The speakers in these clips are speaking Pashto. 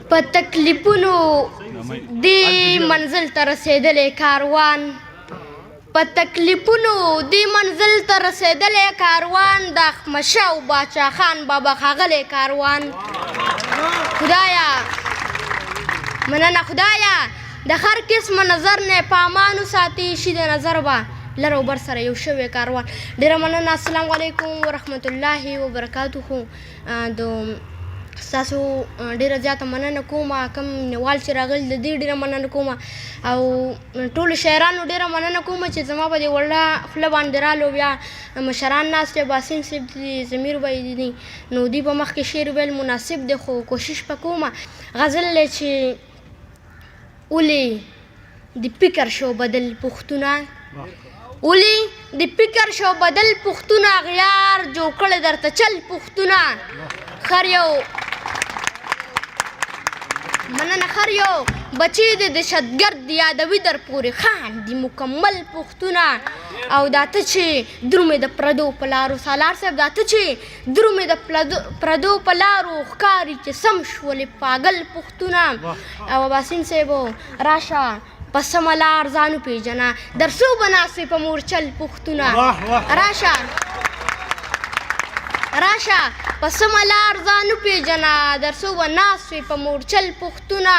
په تکلیفونو دې منزل ته رسېدلی کاروان، په تکلیفونو دې منزل ته رسېدلی کاروان، د احمدشاه او باچا خان بابا ښاغلی کاروان. خدایا مننه خدایا د هر قسمه نظر نه په امان وساتي، شي د نظر به لر او بر سره یو شوی کاروان. ډېره مننه. السلام علیکم ورحمت الله وبرکاتهو. د ستاسو ډېره زیاته مننه کوم، کوم نیوال چې راغلي د دې ډېره مننه کوم، او ټولو شاعرانو ډېره مننه کوم چې زما په دې وړه خوله باندې رالو. بیا مشران ناست دي، باسین صاحب دي، ضمیر بی دي، نو دوی په مخ کې شعر ویل مناسب دی، خو کوشش به کوم. غزل دی چې ولې د فکر شو بدل پښتونه، ولې د فکر شو بدل پښتونه، غیار جوړ کړی درته چل پښتونه. خر یو مننه، خر یو بچی د دهشتګرد یادوي در پورې خان دي مکمل پښتونه. او دا ته چې درومې د پردو په لارو، سالار صاحب دا ته چې درومې د پردو په لارو، ښکاري چې سم شولې پاگل پښتونه. او باسین صاحب راشه په سمه لار ځان وپېژنه، درسو به ناست وې په مورچل پښتونه. راشه راشه په سمه لار ځان وپېژنه، درسو به ناست وې په مورچل پښتونه.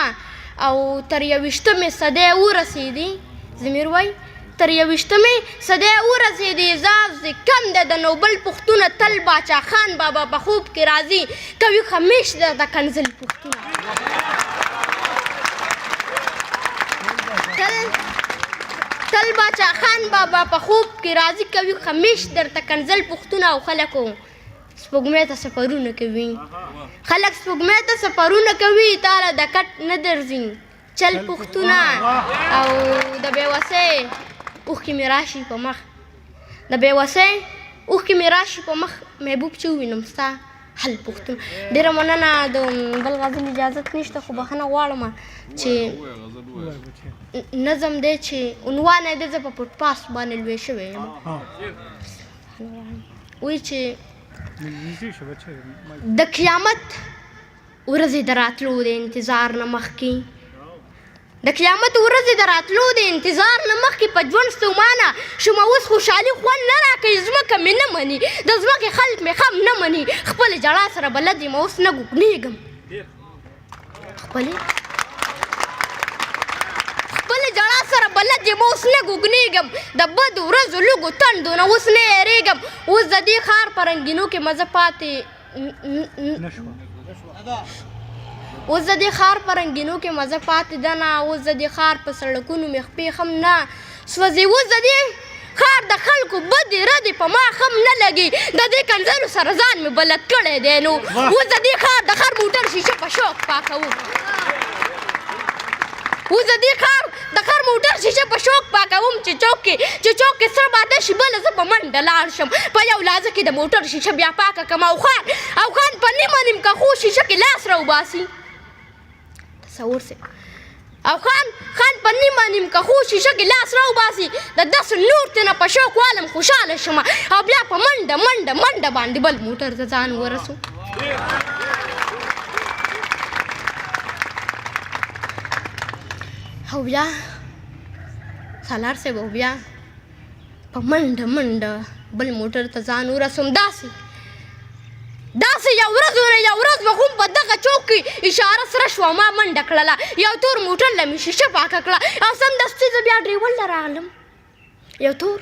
او تر 21مې صدۍ ورسېدي، ضمیر وایي تر 21مې صدۍ ورسېدي، اعزاز دې کم دی د نوبل پښتونه. تل باچا خان بابا په خوب کې راځي، کوي خمیش درته کنزل پښتونه. تل باچا خان بابا په خوب کې راځي، کوي خمیش درته کنزل پښتونه. او خلکو سپوږمۍ ته سفرونه کوي، خلک سپوږمۍ ته سفرونه کوي، تاله د کټ نه درځي چل پښتونه. او د بېوسۍ اوښکې مې راشي په مخ، د بېوسۍ اوښکې مې راشي په مخ، محبوب چې ووینم ستا حل پښتونه. ډېره مننه. د بل غزل اجازت نشته، خو بخښنه غواړم چې نظم دی چې عنوان یې دی زه په پټ پاس باندې لوی شوی یم. وایي چې د قیامت ورځې د راتلو د انتظار نه مخکې، د قیامت ورځې د راتلو د انتظار نه مخکې په ژوند ستومانه شومه، اوس خوشحالي خوند نه راکوي، ځمکه مې نه مني، د ځمکې خلک مې خم نه مني، خپلې ژړا سره بلد یم اوس نه ګوګنېږم، خپلې ژړا سره بلد یم اوس نه ګوګنېږم، د بدو ورځو لږو تندو نه اوس نه یېرېږم. اوس د دې ښار په رنګینو کې مزه پاتې اوس د دې ښار په رنګینو کې مزه پاتې ده نه، اوس د دې ښار په سړکونو مې خپې هم نه سوځي، اوس د دې ښار د خلکو بدې ردې په ما هم نه لګي، د دې کنځلو سره ځان مې بلد کړی دی. نو اوس د دې ښار د هر موټر شیشه په شوق پاکوم، اوس د دې ښار د هر موټر شیشه په شوق پاکوم، چې چوک کې سره باده شي بله زه په منډه لاړ شم، په یو لحظه کې د موټر شیشه بیا پاکه کړم. او خان په نیمه نیم کښو شیشه کې لاس راوباسي، تصور سه، او خان په نیمه نیم کښو شیشه کې لاس راوباسي، د داسې نور تېنه په شوق والم خوشحاله شم، او بیا په منډه باندې بل موټر ته ځان ورسو. او بیا سالار صاحب او بیا په منډه بل موټر ته ځان ورسوم. داسې یو ورځ به هم په دغه چوک کې اشاره سره شوه، ما منډه کړله، یو تور موټر له مې شیشه پاکه کړه، او سمدستي زه بیا ډریور له راغلم، یو تور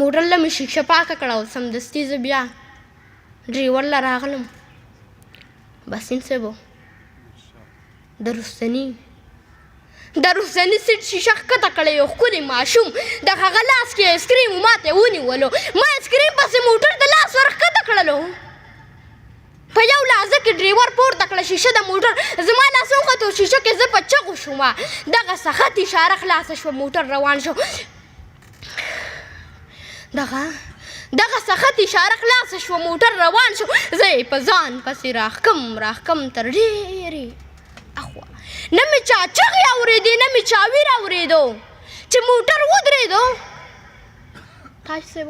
موټر له مې شیشه پاکه کړه، او سمدستي زه بیا ډریور له راغلم. باسین صاحب د رستني سیټ شیشه ښکته کړی یو ښکلی ماشوم، د هغه لاس کې ایسکریم ماته ونیولو، ما ایسکریم پسې موټر د لاس ورښکته کړلو، په یو لحظه کې ډریور پورته کړه شیشه د موټر، زما لاس وخوت او شیشه کې زه په چغو شوم، دغه سخت اشاره خلاصه شوه، موټر روان شو، دغه سخت اشاره خلاصه شوه، موټر روان شو، زه یې په ځان پسې راښکم تر ډېرې اخوا، نه مې چا چغې اورېدې نه مې چا ویر اورېدو، چې موټر ودرېدو. تاج صاحب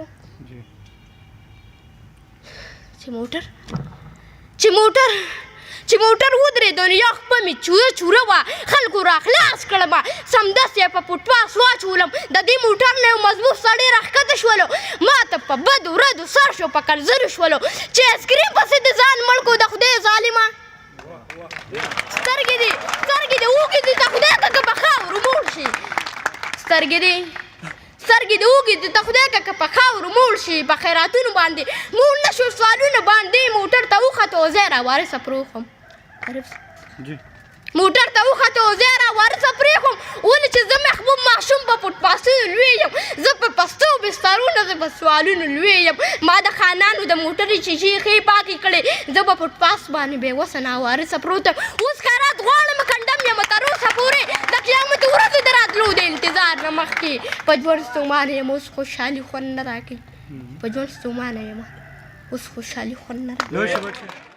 چې چې موټر ودرېدو نو یو خپه مې چوره وه خلکو را خلاص کړم سمدستي یې په پټپاس واچولم د دې موټر نه یو مضبوط سړی راښکته شولو ما ته په بدو ردو سر شو په کلزرو شولو چې ایسکریم پسې د ځان مړ کړو د خدای ظالمه سترګې دې اوږې دي ته خدای ته که په خاورو موړ شي سترګې دې اوږې دي ته خدای ته که په خاورو موړ شي په خیراتونو باندې موړ نه شو سوالونه باندې موټر ته وخته او زه یې راوارثه پرېښوم موټر ته وخته او زه یې راوارثه پرېښوم ولې چې زه محبوب ماشوم په پټپاسونو لوی یم زه په پستو بسترونو زه په سوالونو لوی یم ما د خانانو د موټرې شیشې ښې پاکې کړې زه په پټپاس باندې بېوسه ناوارثه پروت یم اوس خیرات غواړم کنډم یم تر اوسه پورې د قیامت ورځې د راتلو د انتظار نه مخکې په ژوند ستومانه یم اوس خوشحالي خوند نه راکوي په ژوند ستومانه یم اوس خوشحالي خوند نه راکوي